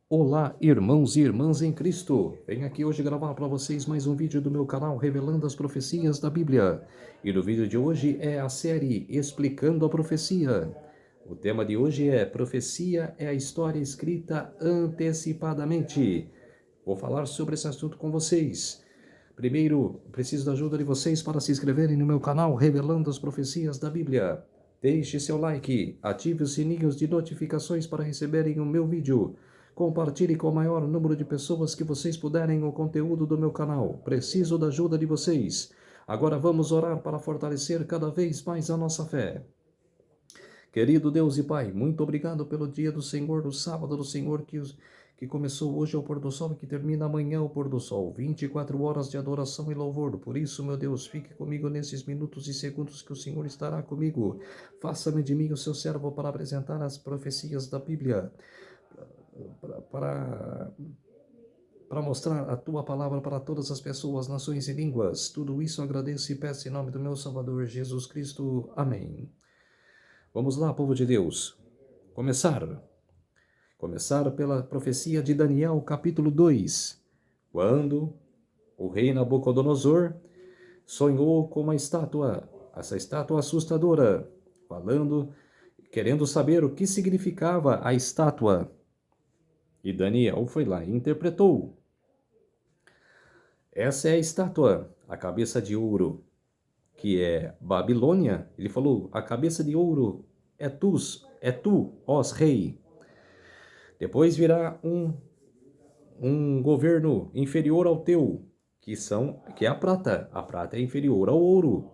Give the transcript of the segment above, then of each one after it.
Olá, irmãos e irmãs em Cristo! Venho aqui hoje gravar para vocês mais um vídeo do meu canal revelando as profecias da Bíblia. E no vídeo de hoje é a série Explicando a Profecia. O tema de hoje é Profecia é a história escrita antecipadamente. Vou falar sobre esse assunto com vocês. Primeiro, preciso da ajuda de vocês para se inscreverem no meu canal revelando as profecias da Bíblia. Deixe seu like, ative os sininhos de notificações para receberem o meu vídeo. Compartilhe com o maior número de pessoas que vocês puderem o conteúdo do meu canal. Preciso da ajuda de vocês. Agora vamos orar para fortalecer cada vez mais a nossa fé. Querido Deus e Pai, muito obrigado pelo dia do Senhor, do sábado do Senhor que começou hoje ao pôr do sol e que termina amanhã ao pôr do sol. 24 horas de adoração e louvor. Por isso, meu Deus, fique comigo nesses minutos e segundos que o Senhor estará comigo. Faça-me de mim o seu servo para apresentar as profecias da Bíblia. Para mostrar a tua palavra para todas as pessoas, nações e línguas. Tudo isso agradeço e peço em nome do meu Salvador Jesus Cristo. Amém. Vamos lá, povo de Deus. Começar pela profecia de Daniel, capítulo 2. Quando o rei Nabucodonosor sonhou com uma estátua, essa estátua assustadora, querendo saber o que significava a estátua. E Daniel foi lá e interpretou. Essa é a estátua, a cabeça de ouro, que é Babilônia. Ele falou, a cabeça de ouro é tu, ó rei. Depois virá um governo inferior ao teu, que é a prata. A prata é inferior ao ouro.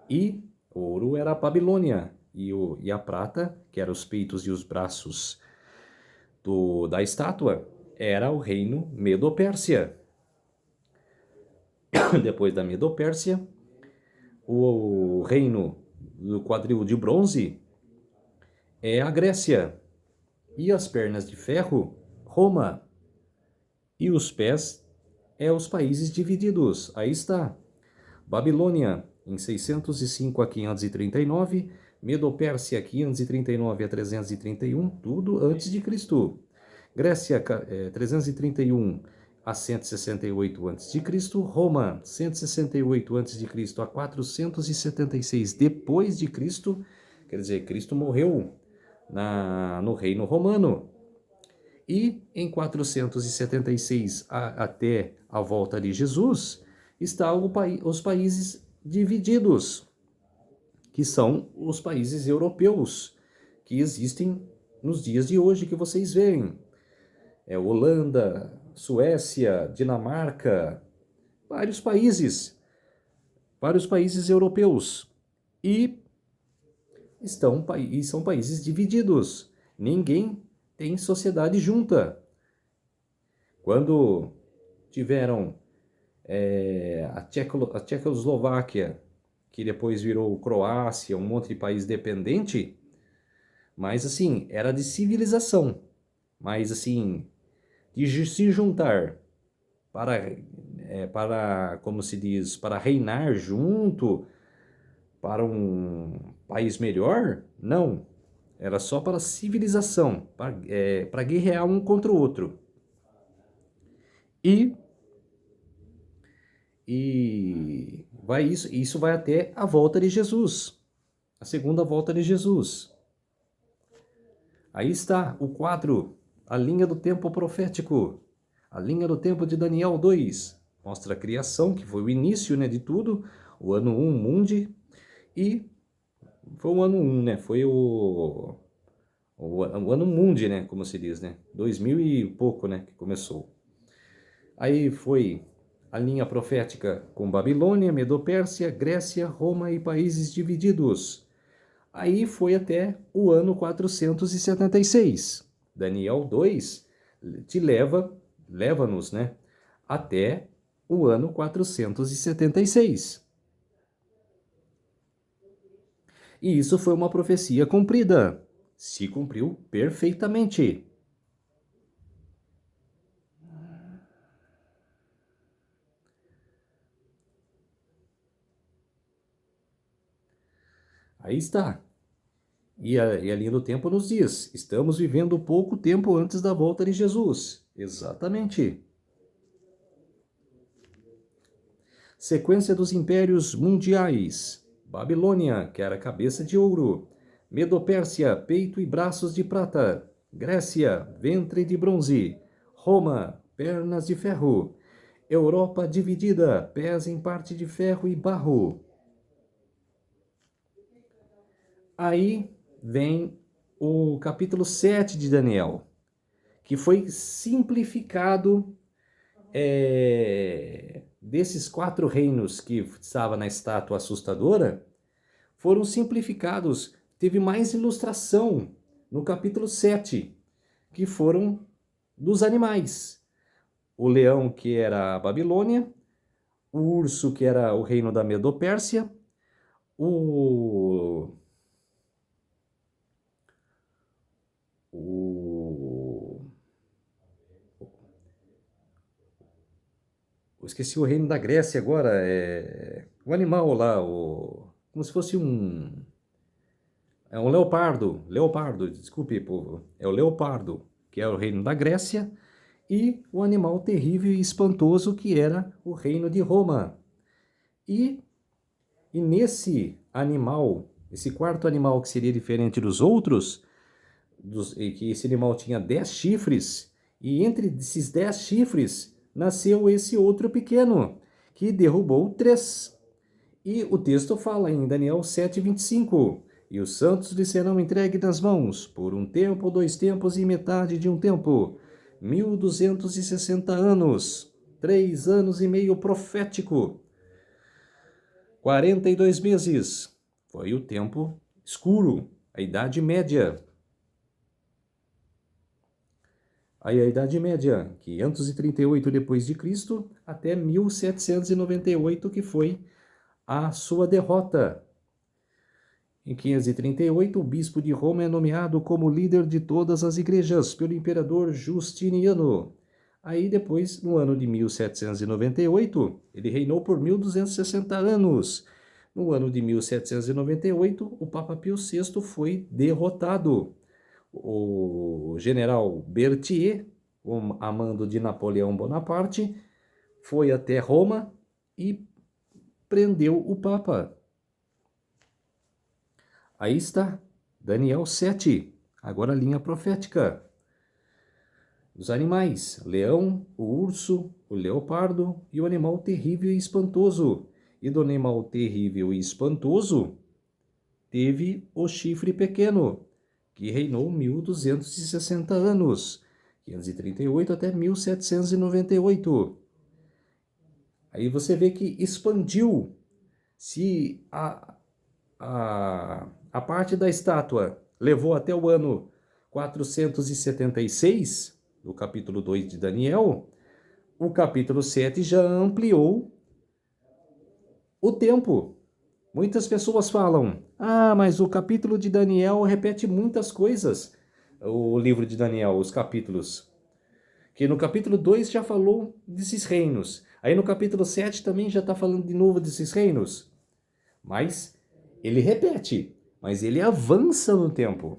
E o ouro era a Babilônia. E a prata, que eram os peitos e os braços da estátua, era o reino Medo-Pérsia. Depois da Medo-Pérsia, o reino do quadril de bronze é a Grécia. E as pernas de ferro, Roma. E os pés é os países divididos. Aí está. Babilônia, em 605 a 539, Medo-Pérsia, 539 a 331, tudo antes de Cristo. Grécia, 331 a 168 a.C., Roma, 168 a.C. a 476 depois de Cristo, quer dizer, Cristo morreu no Reino Romano. E em 476 até a volta de Jesus, estão os países divididos, que são os países europeus, que existem nos dias de hoje, que vocês veem. Holanda, Suécia, Dinamarca, vários países europeus. E são países divididos. Ninguém tem sociedade junta. Quando tiveram a Tchecoslováquia, que depois virou Croácia, um monte de país dependente, mas assim, era de civilização, mas assim, de se juntar como se diz, para reinar junto, para um país melhor, não. Era só para civilização, para guerrear um contra o outro. E isso vai até a volta de Jesus, a segunda volta de Jesus. Aí está o quadro, a linha do tempo profético, a linha do tempo de Daniel 2. Mostra a criação, que foi o início, né, de tudo, o ano 1 mundi, e foi o ano 1, né, foi o ano mundi, né, como se diz, né, 2000 e pouco, né, que começou. Aí foi a linha profética com Babilônia, Medo-Pérsia, Grécia, Roma e países divididos. Aí foi até o ano 476. Daniel 2 leva-nos, né, até o ano 476. E isso foi uma profecia cumprida. Se cumpriu perfeitamente. Aí está. E a linha do tempo nos diz: estamos vivendo pouco tempo antes da volta de Jesus. Exatamente. Sequência dos impérios mundiais: Babilônia, que era cabeça de ouro; Medo-Pérsia, peito e braços de prata; Grécia, ventre de bronze; Roma, pernas de ferro; Europa dividida, pés em parte de ferro e barro. Aí vem o capítulo 7 de Daniel, que foi simplificado desses 4 reinos que estava na estátua assustadora, foram simplificados. Teve mais ilustração no capítulo 7, que foram dos animais. O leão, que era a Babilônia; o urso, que era o reino da Medo-Pérsia; o Eu esqueci o reino da Grécia agora. O animal lá, como se fosse um. É um leopardo. Leopardo, desculpe, povo. É o leopardo, que é o reino da Grécia, e o animal terrível e espantoso, que era o reino de Roma. E nesse animal, esse quarto animal que seria diferente dos outros, que esse animal tinha 10 chifres, e entre esses 10 chifres nasceu esse outro pequeno, que derrubou 3. E o texto fala em Daniel 7:25: e os santos lhe serão entregues nas mãos, por 1 tempo, 2 tempos e metade de 1 tempo, 1260 anos, 3 anos e meio profético, 42 meses. Foi o tempo escuro, a Idade Média. Aí a Idade Média, 538 depois de Cristo até 1798, que foi a sua derrota. Em 538, o bispo de Roma é nomeado como líder de todas as igrejas pelo imperador Justiniano. Aí depois, no ano de 1798, ele reinou por 1260 anos. No ano de 1798, o Papa Pio VI foi derrotado. O general Berthier, a mando de Napoleão Bonaparte, foi até Roma e prendeu o Papa. Aí está, Daniel 7, agora a linha profética. Os animais: leão, o urso, o leopardo e o animal terrível e espantoso. E do animal terrível e espantoso teve o chifre pequeno, que reinou 1260 anos, 538 até 1798. Aí você vê que expandiu. Se a parte da estátua levou até o ano 476, do capítulo 2 de Daniel, o capítulo 7 já ampliou o tempo. Muitas pessoas falam: mas o capítulo de Daniel repete muitas coisas. O livro de Daniel, os capítulos. Que no capítulo 2 já falou desses reinos. Aí no capítulo 7 também já está falando de novo desses reinos. Mas ele repete, mas ele avança no tempo.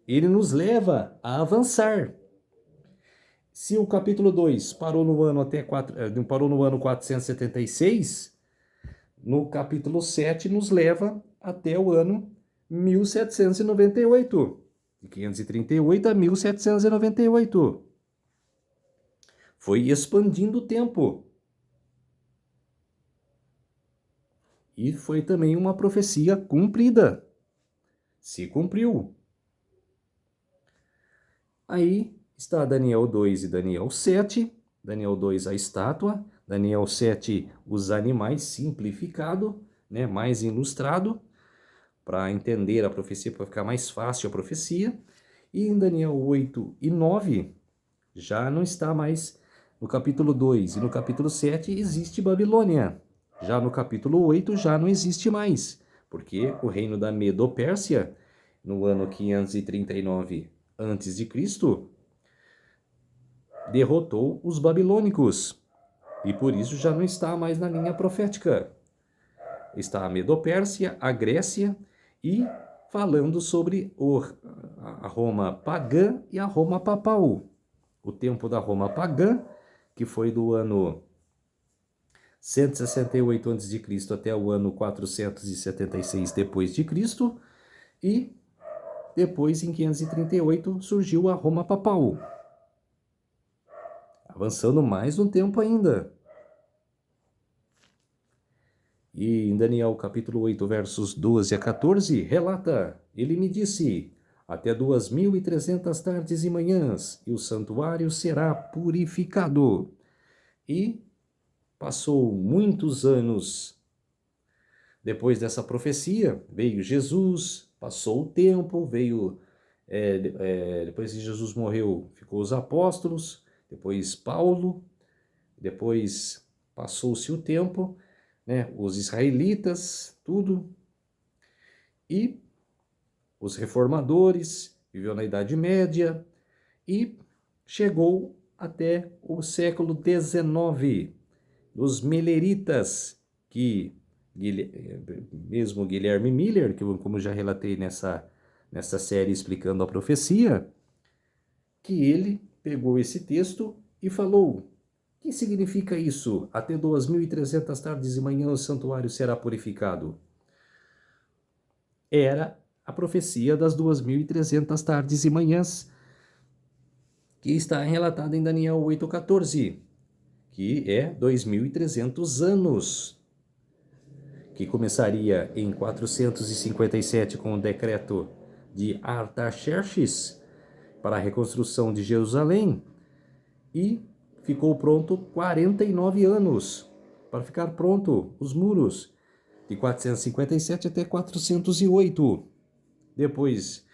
Ele nos leva a avançar. Se o capítulo 2 parou no ano 476, no capítulo 7 nos leva até o ano 1798, de 538 a 1798. Foi expandindo o tempo. E foi também uma profecia cumprida. Se cumpriu. Aí está Daniel 2 e Daniel 7. Daniel 2, a estátua. Daniel 7, os animais, simplificado, né, mais ilustrado, para entender a profecia, para ficar mais fácil a profecia. E em Daniel 8 e 9, já não está mais. No capítulo 2 e no capítulo 7 existe Babilônia. Já no capítulo 8 já não existe mais, porque o reino da Medo-Pérsia, no ano 539 a.C., derrotou os babilônicos. E por isso já não está mais na linha profética. Está a Medo-Pérsia, a Grécia e falando sobre a Roma pagã e a Roma papal. O tempo da Roma pagã, que foi do ano 168 a.C. até o ano 476 depois de Cristo, e depois, em 538, surgiu a Roma papal. Avançando mais um tempo ainda. E em Daniel capítulo 8, versos 12 a 14, relata: ele me disse, até 2.300 tardes e manhãs, e o santuário será purificado. E passou muitos anos depois dessa profecia, veio Jesus, passou o tempo, depois que Jesus morreu, ficou os apóstolos, depois Paulo, depois passou-se o tempo, né, os israelitas, tudo, e os reformadores, viveu na Idade Média, e chegou até o século XIX, os Milleritas, que mesmo Guilherme Miller, que como já relatei nessa série explicando a profecia, que ele pegou esse texto e falou: o que significa isso? Até 2.300 tardes e manhãs o santuário será purificado. Era a profecia das 2.300 tardes e manhãs, que está relatada em Daniel 8,14, que é 2.300 anos, que começaria em 457 com o decreto de Artaxerxes para a reconstrução de Jerusalém, e ficou pronto 49 anos para ficar pronto os muros, de 457 até 408. Depois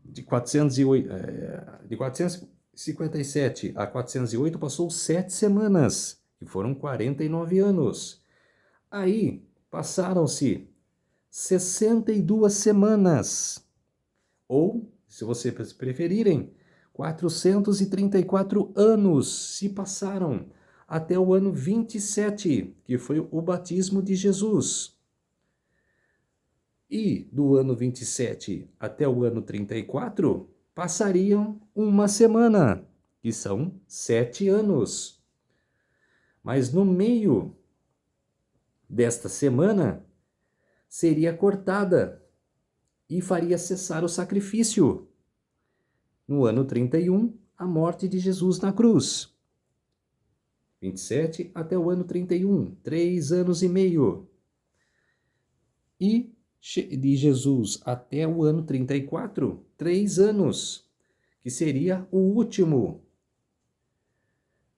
de 457 a 408 passou 7 semanas, que foram 49 anos. Aí passaram-se 62 semanas, ou, se vocês preferirem, 434 anos se passaram até o ano 27, que foi o batismo de Jesus. E do ano 27 até o ano 34, passariam uma semana, que são 7 anos. Mas no meio desta semana, seria cortada e faria cessar o sacrifício. No ano 31, a morte de Jesus na cruz. 27 até o ano 31, 3 anos e meio. E de Jesus até o ano 34, 3 anos, que seria o último.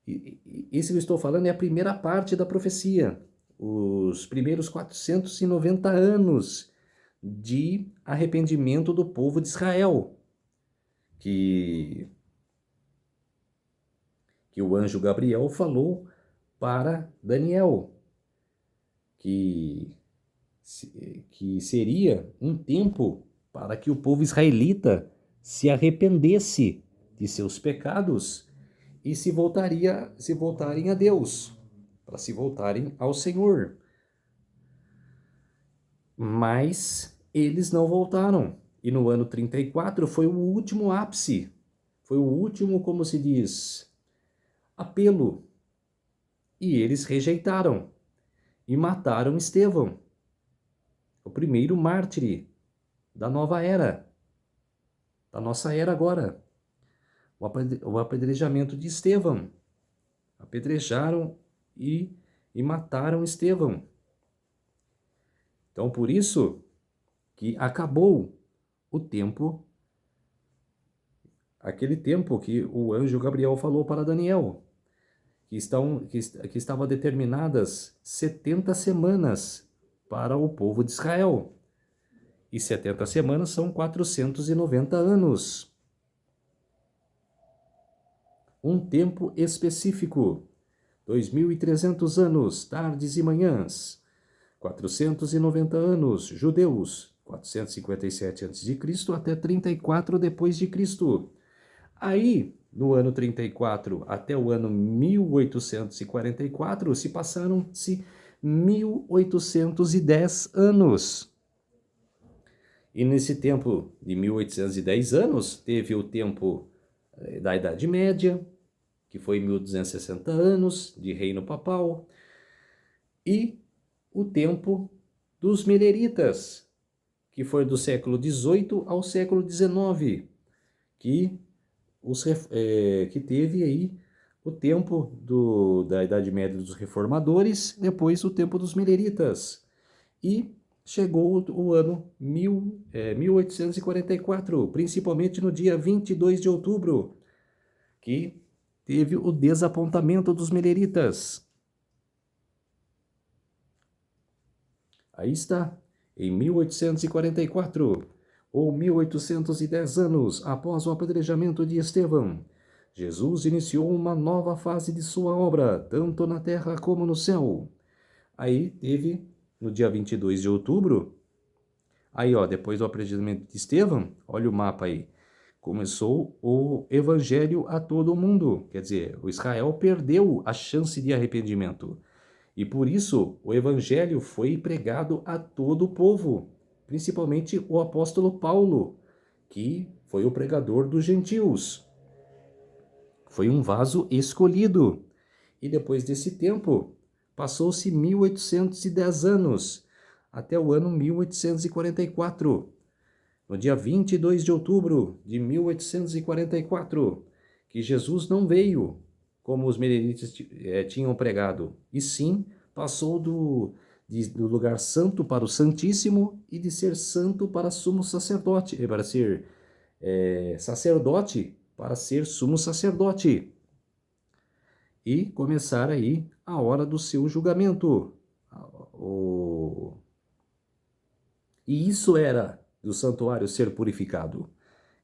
Isso que eu estou falando é a primeira parte da profecia, os primeiros 490 anos de arrependimento do povo de Israel, que o anjo Gabriel falou para Daniel, que seria um tempo para que o povo israelita se arrependesse de seus pecados e se voltarem a Deus, para se voltarem ao Senhor. Mas eles não voltaram. E no ano 34 foi o último ápice, foi o último, como se diz, apelo. E eles rejeitaram e mataram Estevão, o primeiro mártir da nova era, da nossa era agora. O apedrejamento de Estevão. Apedrejaram e mataram Estevão. Então, por isso que acabou o tempo, aquele tempo que o anjo Gabriel falou para Daniel, que estava determinadas 70 semanas para o povo de Israel. E 70 semanas são 490 anos. Um tempo específico, 2.300 anos, tardes e manhãs. 490 anos, judeus, 457 a.C. até 34 depois de Cristo. Aí, no ano 34 até o ano 1844, se passaram-se 1.810 anos. E nesse tempo de 1810 anos, teve o tempo da Idade Média, que foi 1260 anos de reino papal, e o tempo dos Mileritas, que foi do século XVIII ao século XIX, que, que teve aí o tempo da Idade Média dos Reformadores, depois o tempo dos Mileritas. E chegou o ano 1844, principalmente no dia 22 de outubro, que teve o desapontamento dos Mileritas. Aí está, em 1844, ou 1810 anos após o apedrejamento de Estevão, Jesus iniciou uma nova fase de sua obra, tanto na terra como no céu. Aí teve, no dia 22 de outubro, aí ó, depois do apedrejamento de Estevão, olha o mapa aí, começou o evangelho a todo mundo, quer dizer, o Israel perdeu a chance de arrependimento. E por isso o evangelho foi pregado a todo o povo, principalmente o apóstolo Paulo, que foi o pregador dos gentios. Foi um vaso escolhido. E depois desse tempo, passou-se 1810 anos, até o ano 1844. No dia 22 de outubro de 1844, que Jesus não veio como os merenitas tinham pregado, e sim passou do lugar santo para o santíssimo e de ser santo para sumo sacerdote, para ser sacerdote para ser sumo sacerdote. E começar aí a hora do seu julgamento. E isso era do santuário ser purificado,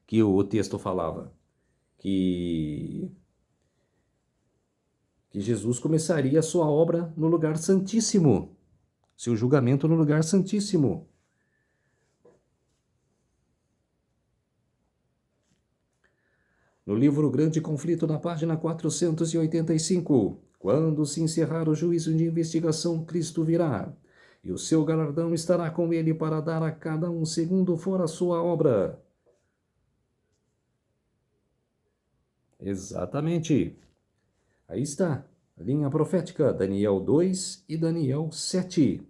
que o texto falava, que Jesus começaria a sua obra no lugar santíssimo, seu julgamento no lugar santíssimo. No livro Grande Conflito, na página 485, quando se encerrar o juízo de investigação, Cristo virá, e o seu galardão estará com ele para dar a cada um segundo for a sua obra. Exatamente. Aí está, a linha profética, Daniel 2 e Daniel 7.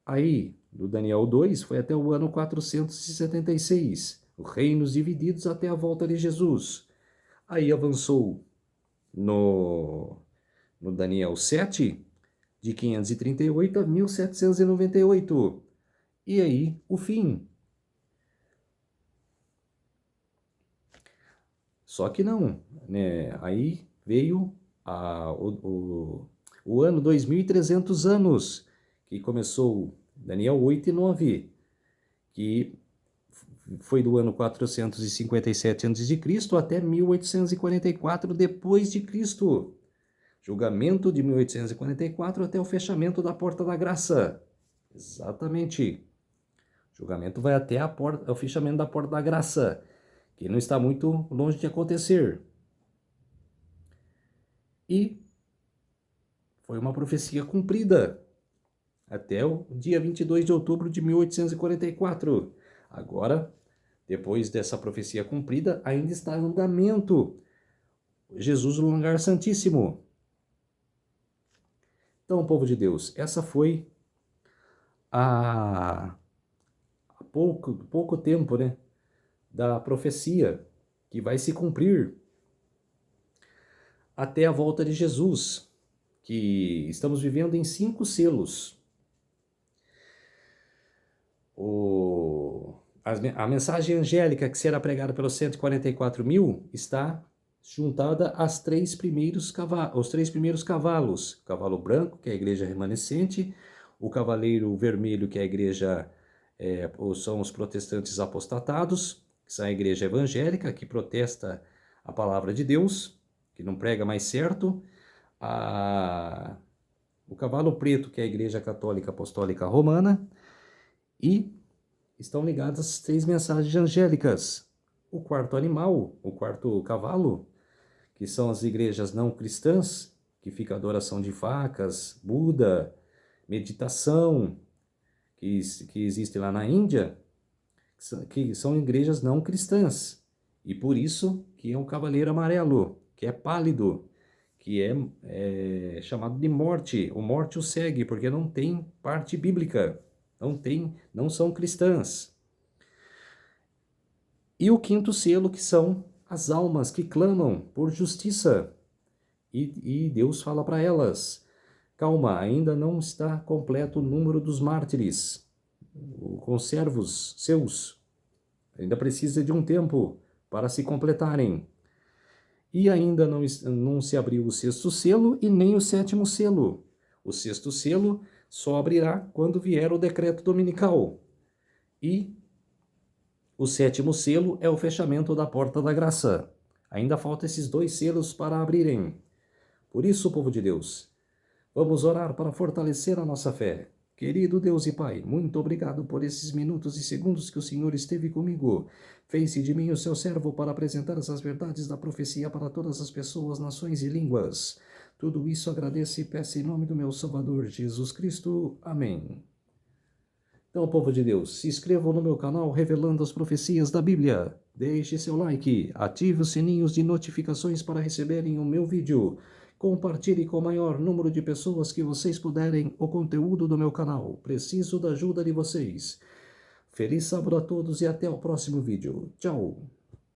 Aí, do Daniel 2 foi até o ano 476, reinos divididos até a volta de Jesus. Aí avançou no Daniel 7, de 538 a 1798. E aí, o fim. Só que não, né? Aí veio o ano 2300 anos, que começou Daniel 8 e 9, que foi do ano 457 a.C. até 1844 depois de Cristo. Julgamento de 1844 até o fechamento da Porta da Graça. Exatamente. O julgamento vai até o fechamento da Porta da Graça, que não está muito longe de acontecer. E foi uma profecia cumprida até o dia 22 de outubro de 1844. Agora, depois dessa profecia cumprida, ainda está em andamento Jesus no lugar santíssimo. Então, povo de Deus, essa foi há pouco tempo, né, da profecia que vai se cumprir até a volta de Jesus, que estamos vivendo em 5 selos. A mensagem angélica que será pregada pelos 144.000 está juntada aos 3 primeiros cavalos. O cavalo branco, que é a igreja remanescente, o cavaleiro vermelho, que é a igreja, são os protestantes apostatados, que são a igreja evangélica, que protesta a palavra de Deus, que não prega mais certo. O cavalo preto, que é a igreja católica apostólica romana, e estão ligadas as 3 mensagens angélicas. O quarto animal, o quarto cavalo, que são as igrejas não cristãs, que fica a adoração de facas, Buda, meditação, que existem lá na Índia, que são igrejas não cristãs. E por isso que é um cavaleiro amarelo, que é pálido, que é chamado de morte. O morte o segue, porque não tem parte bíblica, não são cristãs. E o 5º selo, que são as almas que clamam por justiça. E Deus fala para elas: calma, ainda não está completo o número dos mártires, conservos seus. Ainda precisa de um tempo para se completarem. E ainda não se abriu o 6º selo e nem o 7º selo. O 6º selo só abrirá quando vier o decreto dominical. E o 7º selo é o fechamento da porta da graça. Ainda faltam esses 2 selos para abrirem. Por isso, povo de Deus, vamos orar para fortalecer a nossa fé. Querido Deus e Pai, muito obrigado por esses minutos e segundos que o Senhor esteve comigo. Fez-se de mim o seu servo para apresentar essas verdades da profecia para todas as pessoas, nações e línguas. Tudo isso agradeço e peço em nome do meu Salvador, Jesus Cristo. Amém. Então, povo de Deus, se inscrevam no meu canal Revelando as Profecias da Bíblia. Deixe seu like, ative os sininhos de notificações para receberem o meu vídeo. Compartilhe com o maior número de pessoas que vocês puderem o conteúdo do meu canal. Preciso da ajuda de vocês. Feliz sábado a todos e até o próximo vídeo. Tchau!